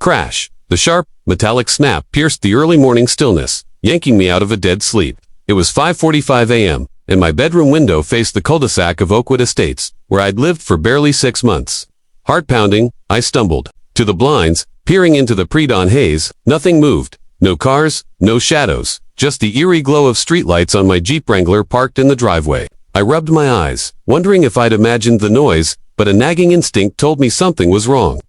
Crash! The sharp, metallic snap pierced the early morning stillness, yanking me out of a dead sleep. It was 5:45 a.m., and my bedroom window faced the cul-de-sac of Oakwood Estates, where I'd lived for barely 6 months. Heart pounding, I stumbled to the blinds, peering into the pre-dawn haze. Nothing moved. No cars, no shadows, just the eerie glow of streetlights on my Jeep Wrangler parked in the driveway. I rubbed my eyes, wondering if I'd imagined the noise, but a nagging instinct told me something was wrong.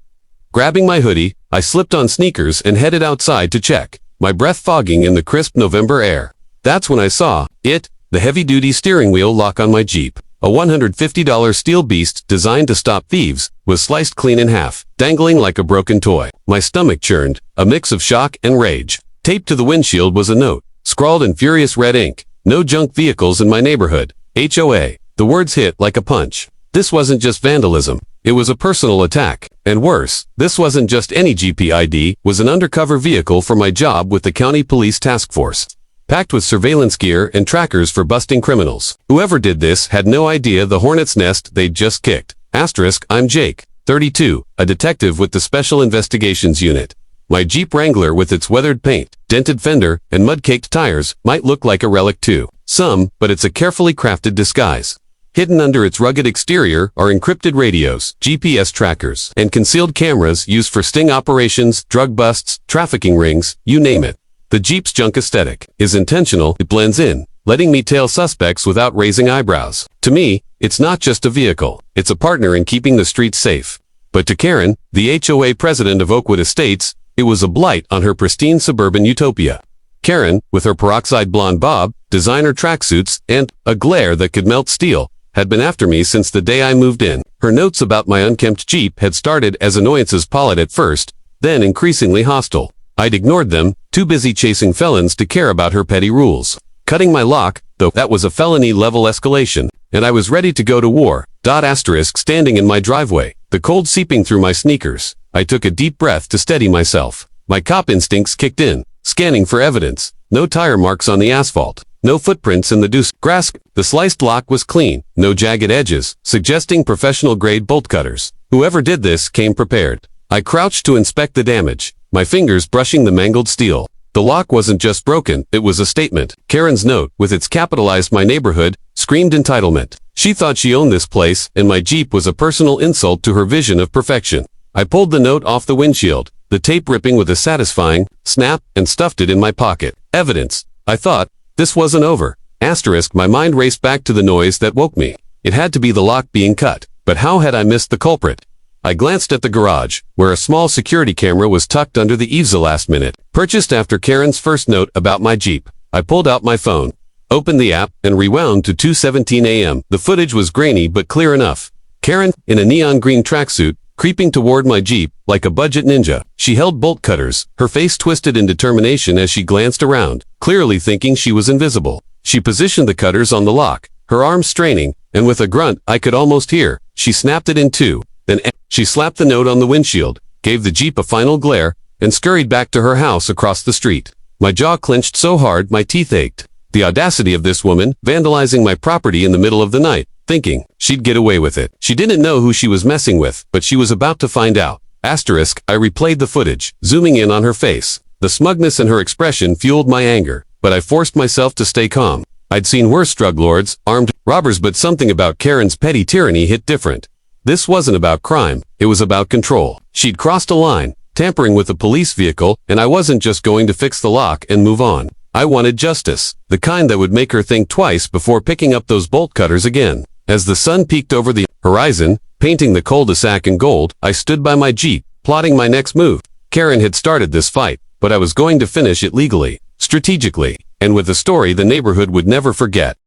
Grabbing my hoodie, I slipped on sneakers and headed outside to check, my breath fogging in the crisp November air. That's when I saw it, the heavy-duty steering wheel lock on my Jeep. A $150 steel beast designed to stop thieves was sliced clean in half, dangling like a broken toy. My stomach churned, a mix of shock and rage. Taped to the windshield was a note, scrawled in furious red ink. No junk vehicles in my neighborhood. HOA. The words hit like a punch. This wasn't just vandalism. It was a personal attack. And worse, this wasn't just any GPID, was an undercover vehicle for my job with the county police task force, packed with surveillance gear and trackers for busting criminals. Whoever did this had no idea the hornet's nest they'd just kicked. Asterisk, I'm Jake, 32, a detective with the Special Investigations Unit. My Jeep Wrangler with its weathered paint, dented fender, and mud-caked tires might look like a relic to some, but it's a carefully crafted disguise. Hidden under its rugged exterior are encrypted radios, GPS trackers, and concealed cameras used for sting operations, drug busts, trafficking rings, you name it. The Jeep's junk aesthetic is intentional. It blends in, letting me tail suspects without raising eyebrows. To me, it's not just a vehicle. It's a partner in keeping the streets safe. But to Karen, the HOA president of Oakwood Estates, it was a blight on her pristine suburban utopia. Karen, with her peroxide blonde bob, designer tracksuits, and a glare that could melt steel, had been after me since the day I moved in. Her notes about my unkempt Jeep had started as annoyances polite at first, then increasingly hostile. I'd ignored them, too busy chasing felons to care about her petty rules. Cutting my lock, though, that was a felony-level escalation, and I was ready to go to war. Asterisk standing in my driveway, the cold seeping through my sneakers. I took a deep breath to steady myself. My cop instincts kicked in, scanning for evidence. No tire marks on the asphalt. No footprints in the grass. The sliced lock was clean, no jagged edges, suggesting professional-grade bolt cutters. Whoever did this came prepared. I crouched to inspect the damage, my fingers brushing the mangled steel. The lock wasn't just broken, it was a statement. Karen's note, with its capitalized "my neighborhood," screamed entitlement. She thought she owned this place, and my Jeep was a personal insult to her vision of perfection. I pulled the note off the windshield, the tape ripping with a satisfying snap, and stuffed it in my pocket. Evidence. I thought, this wasn't over. Asterisk, my mind raced back to the noise that woke me. It had to be the lock being cut. But how had I missed the culprit? I glanced at the garage, where a small security camera was tucked under the eaves. The last minute, purchased after Karen's first note about my Jeep. I pulled out my phone, opened the app, and rewound to 2:17 a.m. The footage was grainy but clear enough. Karen, in a neon green tracksuit, creeping toward my Jeep like a budget ninja. She held bolt cutters, her face twisted in determination as she glanced around, clearly thinking she was invisible. She positioned the cutters on the lock, her arms straining, and with a grunt I could almost hear, she snapped it in two. Then she slapped the note on the windshield, gave the Jeep a final glare, and scurried back to her house across the street. My jaw clenched so hard my teeth ached. The audacity of this woman, vandalizing my property in the middle of the night, thinking she'd get away with it. She didn't know who she was messing with, but she was about to find out. Asterisk, I replayed the footage, zooming in on her face. The smugness in her expression fueled my anger, but I forced myself to stay calm. I'd seen worse drug lords, armed robbers, but something about Karen's petty tyranny hit different. This wasn't about crime, it was about control. She'd crossed a line, tampering with a police vehicle, and I wasn't just going to fix the lock and move on. I wanted justice, the kind that would make her think twice before picking up those bolt cutters again. As the sun peeked over the horizon, painting the cul-de-sac in gold, I stood by my Jeep, plotting my next move. Karen had started this fight, but I was going to finish it legally, strategically, and with a story the neighborhood would never forget.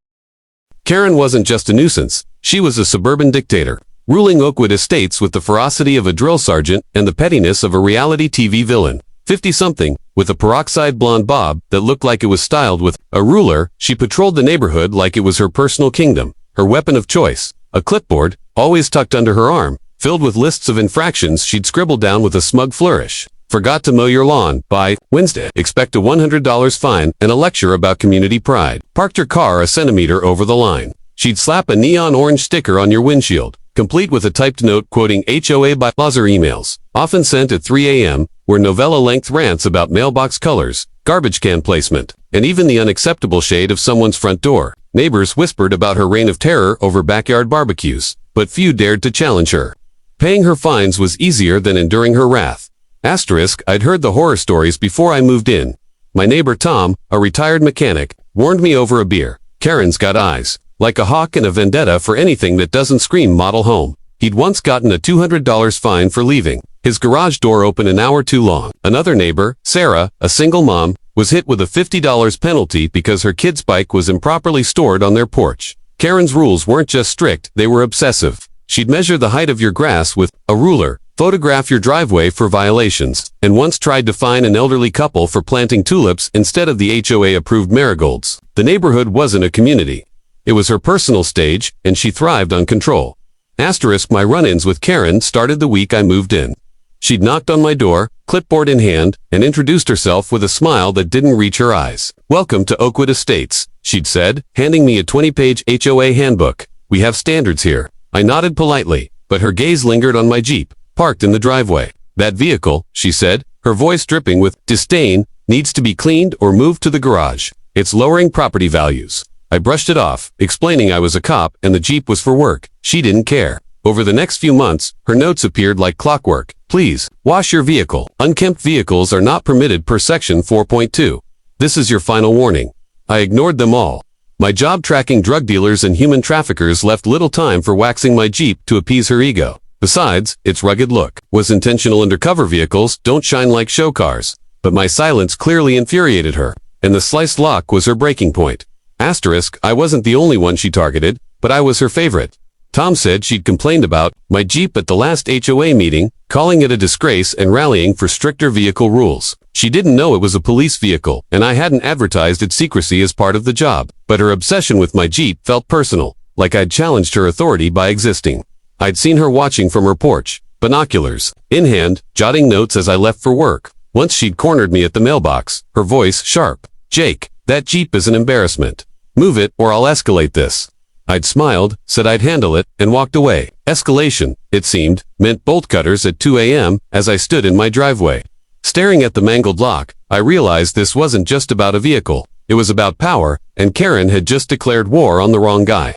Karen wasn't just a nuisance, she was a suburban dictator, ruling Oakwood Estates with the ferocity of a drill sergeant and the pettiness of a reality TV villain. 50-something, with a peroxide blonde bob that looked like it was styled with a ruler, she patrolled the neighborhood like it was her personal kingdom. Her weapon of choice, a clipboard, always tucked under her arm, filled with lists of infractions she'd scribbled down with a smug flourish. Forgot to mow your lawn by Wednesday. Expect a $100 fine and a lecture about community pride. Parked your car a centimeter over the line. She'd slap a neon orange sticker on your windshield. complete with a typed note quoting HOA bylaws or emails, often sent at 3 a.m., were novella-length rants about mailbox colors, garbage can placement, and even the unacceptable shade of someone's front door. Neighbors whispered about her reign of terror over backyard barbecues, but few dared to challenge her. Paying her fines was easier than enduring her wrath. Asterisk, I'd heard the horror stories before I moved in. My neighbor Tom, a retired mechanic, warned me over a beer. Karen's got eyes, like a hawk and a vendetta for anything that doesn't scream model home. He'd once gotten a $200 fine for leaving his garage door open an hour too long. Another neighbor, Sarah, a single mom, was hit with a $50 penalty because her kid's bike was improperly stored on their porch. Karen's rules weren't just strict, they were obsessive. She'd measure the height of your grass with a ruler, photograph your driveway for violations, and once tried to fine an elderly couple for planting tulips instead of the HOA-approved marigolds. The neighborhood wasn't a community. It was her personal stage, and she thrived on control. Asterisk, my run-ins with Karen started the week I moved in. She'd knocked on my door, clipboard in hand, and introduced herself with a smile that didn't reach her eyes. "Welcome to Oakwood Estates," she'd said, handing me a 20-page HOA handbook. "We have standards here." I nodded politely, but her gaze lingered on my Jeep, parked in the driveway. "That vehicle," she said, her voice dripping with disdain, "needs to be cleaned or moved to the garage. It's lowering property values." I brushed it off, explaining I was a cop and the Jeep was for work. She didn't care. Over the next few months, her notes appeared like clockwork. "Please, wash your vehicle. Unkempt vehicles are not permitted per section 4.2. This is your final warning." I ignored them all. My job tracking drug dealers and human traffickers left little time for waxing my Jeep to appease her ego. Besides, its rugged look was intentional. Undercover vehicles don't shine like show cars. But my silence clearly infuriated her, and the sliced lock was her breaking point. Asterisk, I wasn't the only one she targeted, but I was her favorite. Tom said she'd complained about my Jeep at the last HOA meeting, calling it a disgrace and rallying for stricter vehicle rules. She didn't know it was a police vehicle, and I hadn't advertised its secrecy as part of the job. But her obsession with my Jeep felt personal, like I'd challenged her authority by existing. I'd seen her watching from her porch, binoculars in hand, jotting notes as I left for work. Once she'd cornered me at the mailbox, her voice sharp. "Jake, that Jeep is an embarrassment. Move it or I'll escalate this." I'd smiled, said I'd handle it, and walked away. Escalation, it seemed, meant bolt cutters at 2 a.m. as I stood in my driveway. Staring at the mangled lock, I realized this wasn't just about a vehicle. It was about power, and Karen had just declared war on the wrong guy.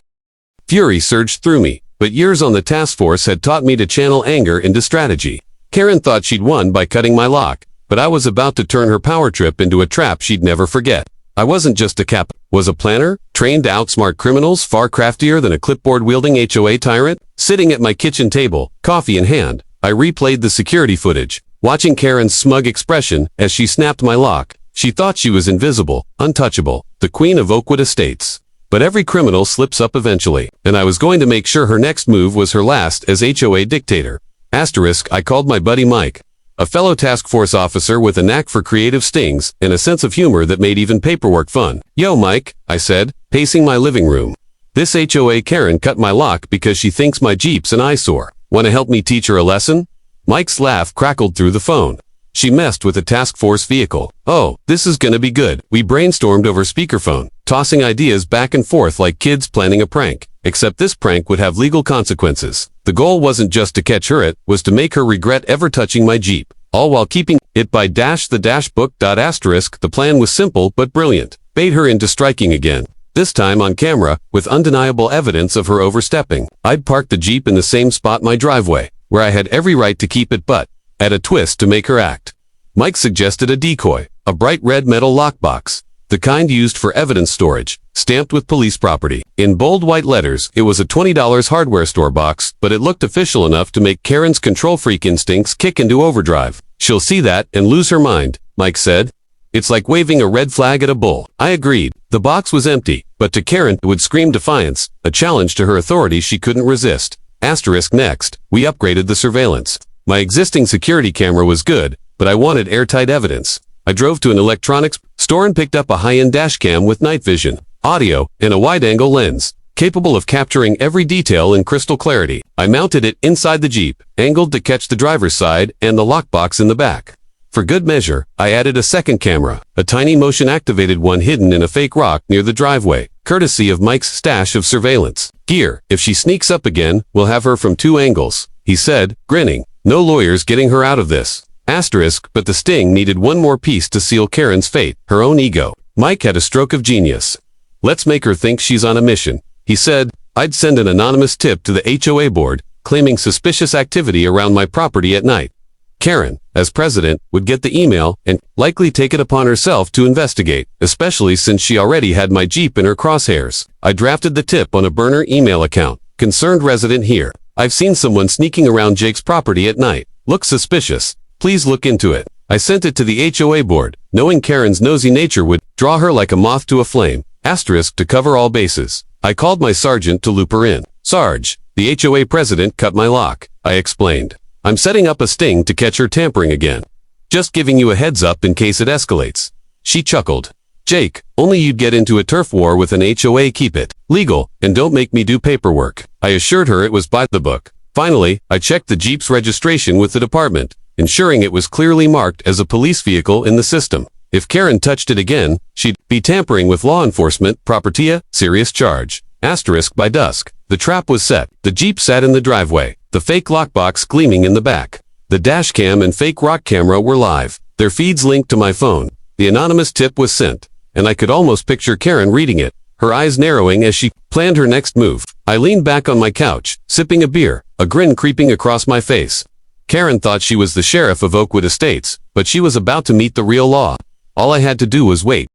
Fury surged through me, but years on the task force had taught me to channel anger into strategy. Karen thought she'd won by cutting my lock, but I was about to turn her power trip into a trap she'd never forget. I wasn't just a cap, was a planner, trained to outsmart criminals far craftier than a clipboard-wielding HOA tyrant. Sitting at my kitchen table, coffee in hand, I replayed the security footage, watching Karen's smug expression as she snapped my lock. She thought she was invisible, untouchable, the queen of Oakwood Estates. But every criminal slips up eventually, and I was going to make sure her next move was her last as HOA dictator. Asterisk, I called my buddy Mike, a fellow task force officer with a knack for creative stings and a sense of humor that made even paperwork fun. "Yo, Mike," I said, pacing my living room. "This HOA Karen cut my lock because she thinks my Jeep's an eyesore. Want to help me teach her a lesson?" Mike's laugh crackled through the phone. "She messed with a task force vehicle. Oh, this is gonna be good." We brainstormed over speakerphone, tossing ideas back and forth like kids planning a prank. Except this prank would have legal consequences. The goal wasn't just to catch her, it was to make her regret ever touching my Jeep, all while keeping it by the book. Asterisk, the plan was simple but brilliant. Bait her into striking again. This time on camera, with undeniable evidence of her overstepping. I'd parked the Jeep in the same spot, my driveway, where I had every right to keep it, but add a twist to make her act. Mike suggested a decoy, a bright red metal lockbox, the kind used for evidence storage, stamped with police property. In bold white letters, it was a $20 hardware store box, but it looked official enough to make Karen's control freak instincts kick into overdrive. "She'll see that and lose her mind," Mike said. "It's like waving a red flag at a bull." I agreed. The box was empty, but to Karen it would scream defiance, a challenge to her authority she couldn't resist. Asterisk, next, we upgraded the surveillance. My existing security camera was good, but I wanted airtight evidence. I drove to an electronics store and picked up a high-end dash cam with night vision, audio, and a wide-angle lens, capable of capturing every detail in crystal clarity. I mounted it inside the Jeep, angled to catch the driver's side and the lockbox in the back. For good measure, I added a second camera, a tiny motion-activated one hidden in a fake rock near the driveway. courtesy of Mike's stash of surveillance gear. If she sneaks up again, we'll have her from 2 angles, he said, grinning. No lawyers getting her out of this. Asterisk, but the sting needed one more piece to seal Karen's fate, her own ego. Mike had a stroke of genius. Let's make her think she's on a mission. He said, I'd send an anonymous tip to the HOA board, claiming suspicious activity around my property at night. Karen, as president, would get the email and likely take it upon herself to investigate, especially since she already had my Jeep in her crosshairs. I drafted the tip on a burner email account. Concerned resident here. I've seen someone sneaking around Jake's property at night. Looks suspicious. Please look into it. I sent it to the HOA board, knowing Karen's nosy nature would draw her like a moth to a flame. Asterisk to cover all bases. I called my sergeant to loop her in. Sarge, the HOA president cut my lock. I explained. I'm setting up a sting to catch her tampering again. Just giving you a heads up in case it escalates. She chuckled. Jake, only you'd get into a turf war with an HOA. Keep it legal, and don't make me do paperwork. I assured her it was by the book. Finally, I checked the Jeep's registration with the department, ensuring it was clearly marked as a police vehicle in the system. If Karen touched it again, she'd be tampering with law enforcement property, serious charge. Asterisk by dusk. The trap was set. The Jeep sat in the driveway, the fake lockbox gleaming in the back. The dashcam and fake rock camera were live, their feeds linked to my phone. The anonymous tip was sent, and I could almost picture Karen reading it, her eyes narrowing as she planned her next move. I leaned back on my couch, sipping a beer, a grin creeping across my face. Karen thought she was the sheriff of Oakwood Estates, but she was about to meet the real law. All I had to do was wait.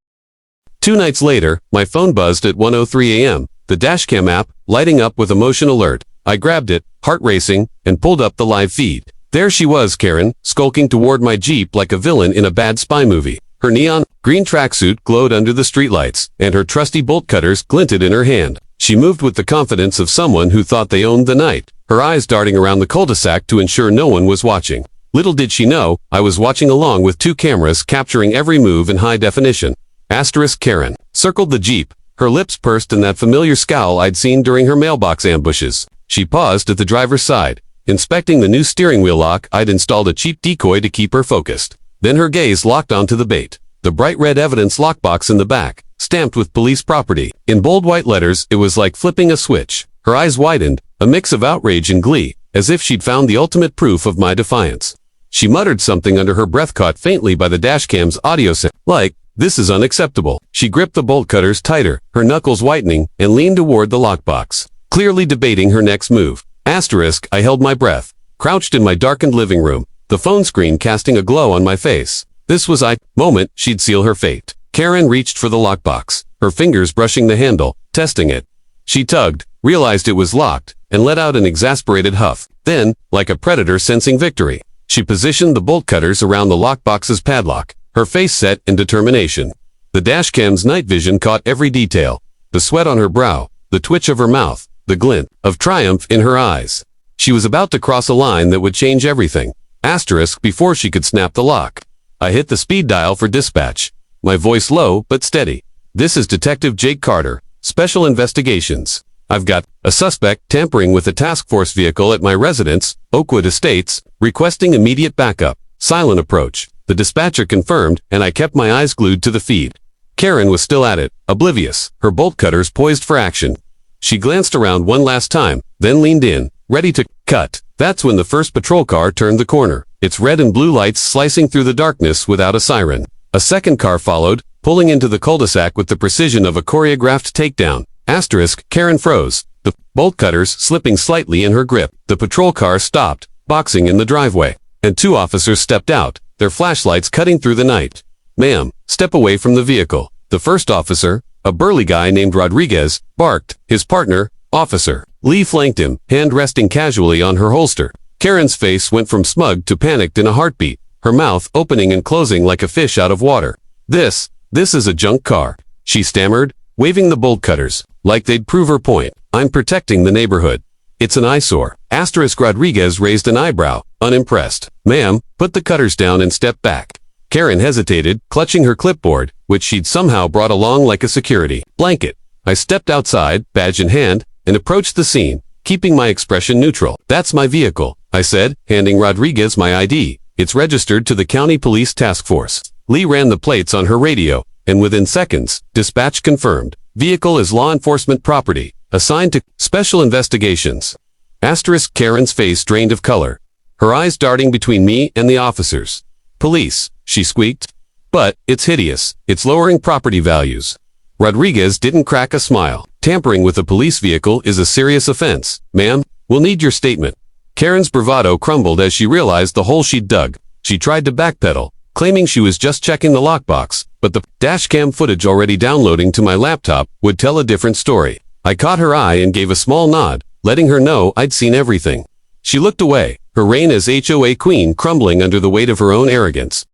2 nights later, my phone buzzed at 1:03 a.m., the dashcam app lighting up with a motion alert. I grabbed it, heart racing, and pulled up the live feed. There she was, Karen, skulking toward my Jeep like a villain in a bad spy movie. Her neon green tracksuit glowed under the streetlights, and her trusty bolt cutters glinted in her hand. She moved with the confidence of someone who thought they owned the night, her eyes darting around the cul-de-sac to ensure no one was watching. Little did she know, I was watching along with 2 cameras capturing every move in high definition. Asterisk Karen circled the Jeep, her lips pursed in that familiar scowl I'd seen during her mailbox ambushes. She paused at the driver's side, inspecting the new steering wheel lock. I'd installed a cheap decoy to keep her focused. Then her gaze locked onto the bait, the bright red evidence lockbox in the back, stamped with police property. In bold white letters, it was like flipping a switch. Her eyes widened, a mix of outrage and glee, as if she'd found the ultimate proof of my defiance. She muttered something under her breath, caught faintly by the dashcam's audio set, like, "This is unacceptable." She gripped the bolt cutters tighter, her knuckles whitening, and leaned toward the lockbox, clearly debating her next move. Asterisk, I held my breath, crouched in my darkened living room, the phone screen casting a glow on my face. This was the moment she'd seal her fate. Karen reached for the lockbox, her fingers brushing the handle, testing it. She tugged, realized it was locked, and let out an exasperated huff. Then, like a predator sensing victory, she positioned the bolt cutters around the lockbox's padlock, her face set in determination. The dashcam's night vision caught every detail, the sweat on her brow, the twitch of her mouth, the glint of triumph in her eyes. She was about to cross a line that would change everything. Asterisk before she could snap the lock. I hit the speed dial for dispatch, my voice low but steady. This is Detective Jake Carter, Special Investigations. I've got a suspect tampering with a task force vehicle at my residence, Oakwood Estates, requesting immediate backup. Silent approach. The dispatcher confirmed, and I kept my eyes glued to the feed. Karen was still at it, oblivious, her bolt cutters poised for action. She glanced around one last time, then leaned in, ready to cut. That's when the first patrol car turned the corner, its red and blue lights slicing through the darkness without a siren. A second car followed, pulling into the cul-de-sac with the precision of a choreographed takedown. Asterisk, Karen froze, the bolt cutters slipping slightly in her grip. The patrol car stopped, boxing in the driveway, and 2 officers stepped out, their flashlights cutting through the night. "Ma'am, step away from the vehicle." The first officer, a burly guy named Rodriguez, barked. His partner, Officer Lee, flanked him, hand resting casually on her holster. Karen's face went from smug to panicked in a heartbeat, her mouth opening and closing like a fish out of water. This is a junk car," she stammered, waving the bolt cutters, like they'd prove her point. "I'm protecting the neighborhood. It's an eyesore." Asterisk Rodriguez raised an eyebrow, unimpressed. "Ma'am, put the cutters down and step back." Karen hesitated, clutching her clipboard, which she'd somehow brought along like a security blanket. I stepped outside, badge in hand, and approached the scene, keeping my expression neutral. "That's my vehicle," I said, handing Rodriguez my ID. "It's registered to the County Police Task Force." Lee ran the plates on her radio, and within seconds, dispatch confirmed. Vehicle is law enforcement property, assigned to special investigations. Asterisk. Karen's face drained of color, her eyes darting between me and the officers. Police, she squeaked. But, it's hideous. It's lowering property values. Rodriguez didn't crack a smile. Tampering with a police vehicle is a serious offense. Ma'am, we'll need your statement. Karen's bravado crumbled as she realized the hole she'd dug. She tried to backpedal, claiming she was just checking the lockbox, but the dashcam footage already downloading to my laptop would tell a different story. I caught her eye and gave a small nod, letting her know I'd seen everything. She looked away, her reign as HOA queen crumbling under the weight of her own arrogance.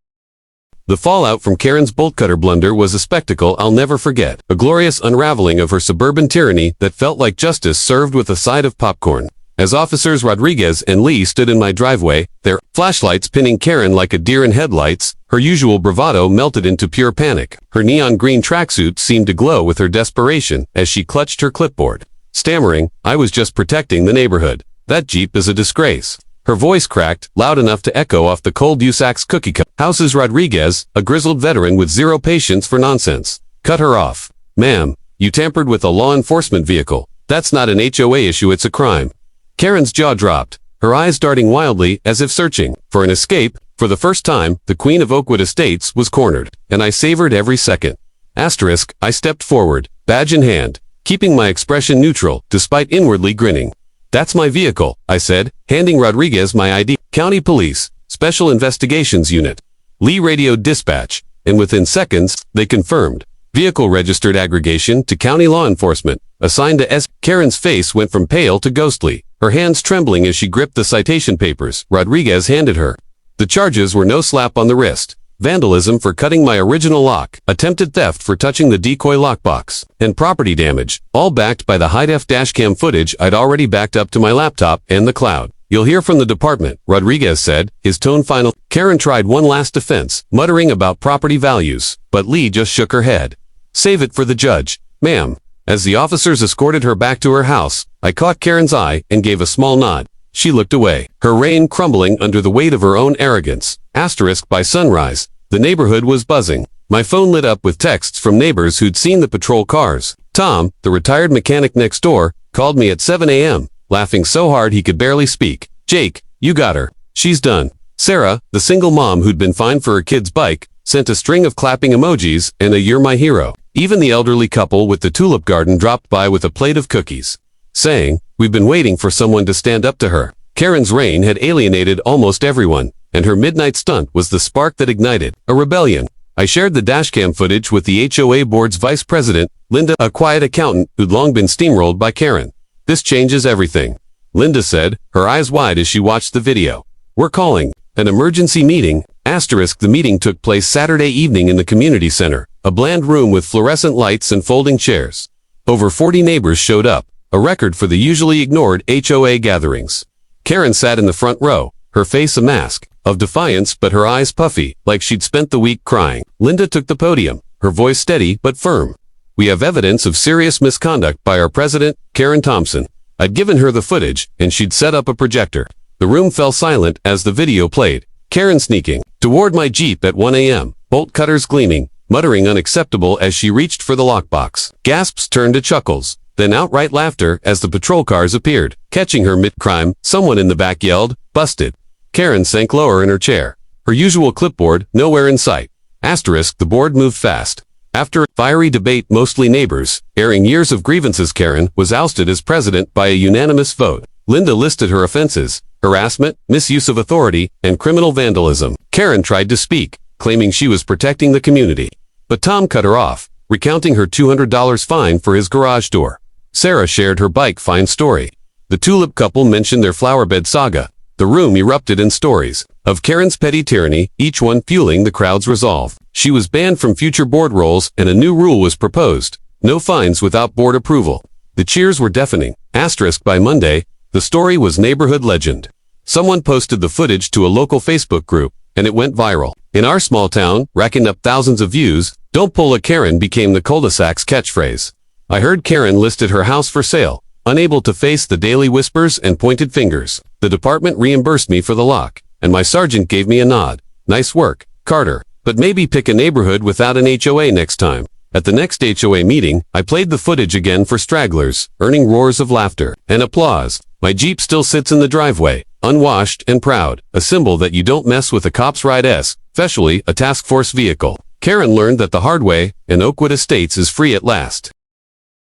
The fallout from Karen's bolt-cutter blunder was a spectacle I'll never forget, a glorious unraveling of her suburban tyranny that felt like justice served with a side of popcorn. As officers Rodriguez and Lee stood in my driveway, their flashlights pinning Karen like a deer in headlights, her usual bravado melted into pure panic. Her neon green tracksuit seemed to glow with her desperation as she clutched her clipboard. Stammering, I was just protecting the neighborhood. That Jeep is a disgrace. Her voice cracked, loud enough to echo off the cold Usac's cookie cup. Houses Rodriguez, a grizzled veteran with zero patience for nonsense. Cut her off. Ma'am, you tampered with a law enforcement vehicle. That's not an HOA issue, it's a crime. Karen's jaw dropped, her eyes darting wildly as if searching for an escape. For the first time, the Queen of Oakwood Estates was cornered, and I savored every second. Asterisk. I stepped forward, badge in hand, keeping my expression neutral, despite inwardly grinning. That's my vehicle, I said, handing Rodriguez my ID. County Police, Special Investigations Unit. Lee radioed dispatch, and within seconds, they confirmed. Vehicle registered aggregation to county law enforcement, assigned to S. Karen's face went from pale to ghostly, her hands trembling as she gripped the citation papers Rodriguez handed her. The charges were no slap on the wrist. Vandalism for cutting my original lock, attempted theft for touching the decoy lockbox, and property damage, all backed by the high-def dashcam footage I'd already backed up to my laptop and the cloud. You'll hear from the department, Rodriguez said, his tone final. Karen tried one last defense, muttering about property values, but Lee just shook her head. Save it for the judge, ma'am. As the officers escorted her back to her house, I caught Karen's eye and gave a small nod. She looked away, her reign crumbling under the weight of her own arrogance. Asterisk. By sunrise, the neighborhood was buzzing. My phone lit up with texts from neighbors who'd seen the patrol cars. Tom, the retired mechanic next door, called me at 7 a.m., laughing so hard he could barely speak. Jake, you got her. She's done. Sarah, the single mom who'd been fined for her kid's bike, sent a string of clapping emojis and a "You're my hero." Even the elderly couple with the tulip garden dropped by with a plate of cookies, saying, "We've been waiting for someone to stand up to her." Karen's reign had alienated almost everyone, and her midnight stunt was the spark that ignited a rebellion. I shared the dashcam footage with the HOA board's vice president, Linda, a quiet accountant who'd long been steamrolled by Karen. This changes everything, Linda said, her eyes wide as she watched the video. We're calling an emergency meeting. Asterisk. The meeting took place Saturday evening in the community center, a bland room with fluorescent lights and folding chairs. Over 40 neighbors showed up, a record for the usually ignored HOA gatherings. Karen sat in the front row, her face a mask of defiance but her eyes puffy, like she'd spent the week crying. Linda took the podium, her voice steady but firm. We have evidence of serious misconduct by our president, Karen Thompson. I'd given her the footage, and she'd set up a projector. The room fell silent as the video played. Karen sneaking toward my Jeep at 1 a.m., bolt cutters gleaming, muttering unacceptable as she reached for the lockbox. Gasps turned to chuckles, then outright laughter as the patrol cars appeared. Catching her mid-crime, someone in the back yelled, "Busted." Karen sank lower in her chair, her usual clipboard nowhere in sight. Asterisk. The board moved fast. After a fiery debate, mostly neighbors, airing years of grievances, Karen was ousted as president by a unanimous vote. Linda listed her offenses: harassment, misuse of authority, and criminal vandalism. Karen tried to speak, claiming she was protecting the community. But Tom cut her off, recounting her $200 fine for his garage door. Sarah shared her bike fine story. The tulip couple mentioned their flowerbed saga. The room erupted in stories of Karen's petty tyranny, each one fueling the crowd's resolve. She was banned from future board roles, and a new rule was proposed: no fines without board approval. The cheers were deafening. Asterisk. By Monday, the story was neighborhood legend. Someone posted the footage to a local Facebook group, and it went viral. In our small town, racking up thousands of views, "Don't pull a Karen" became the cul-de-sac's catchphrase. I heard Karen listed her house for sale, unable to face the daily whispers and pointed fingers. The department reimbursed me for the lock, and my sergeant gave me a nod. Nice work, Carter, but maybe pick a neighborhood without an HOA next time. At the next HOA meeting, I played the footage again for stragglers, earning roars of laughter and applause. My Jeep still sits in the driveway, unwashed and proud, a symbol that you don't mess with a cop's ride, especially a task force vehicle. Karen learned that the hard way, and Oakwood Estates is free at last.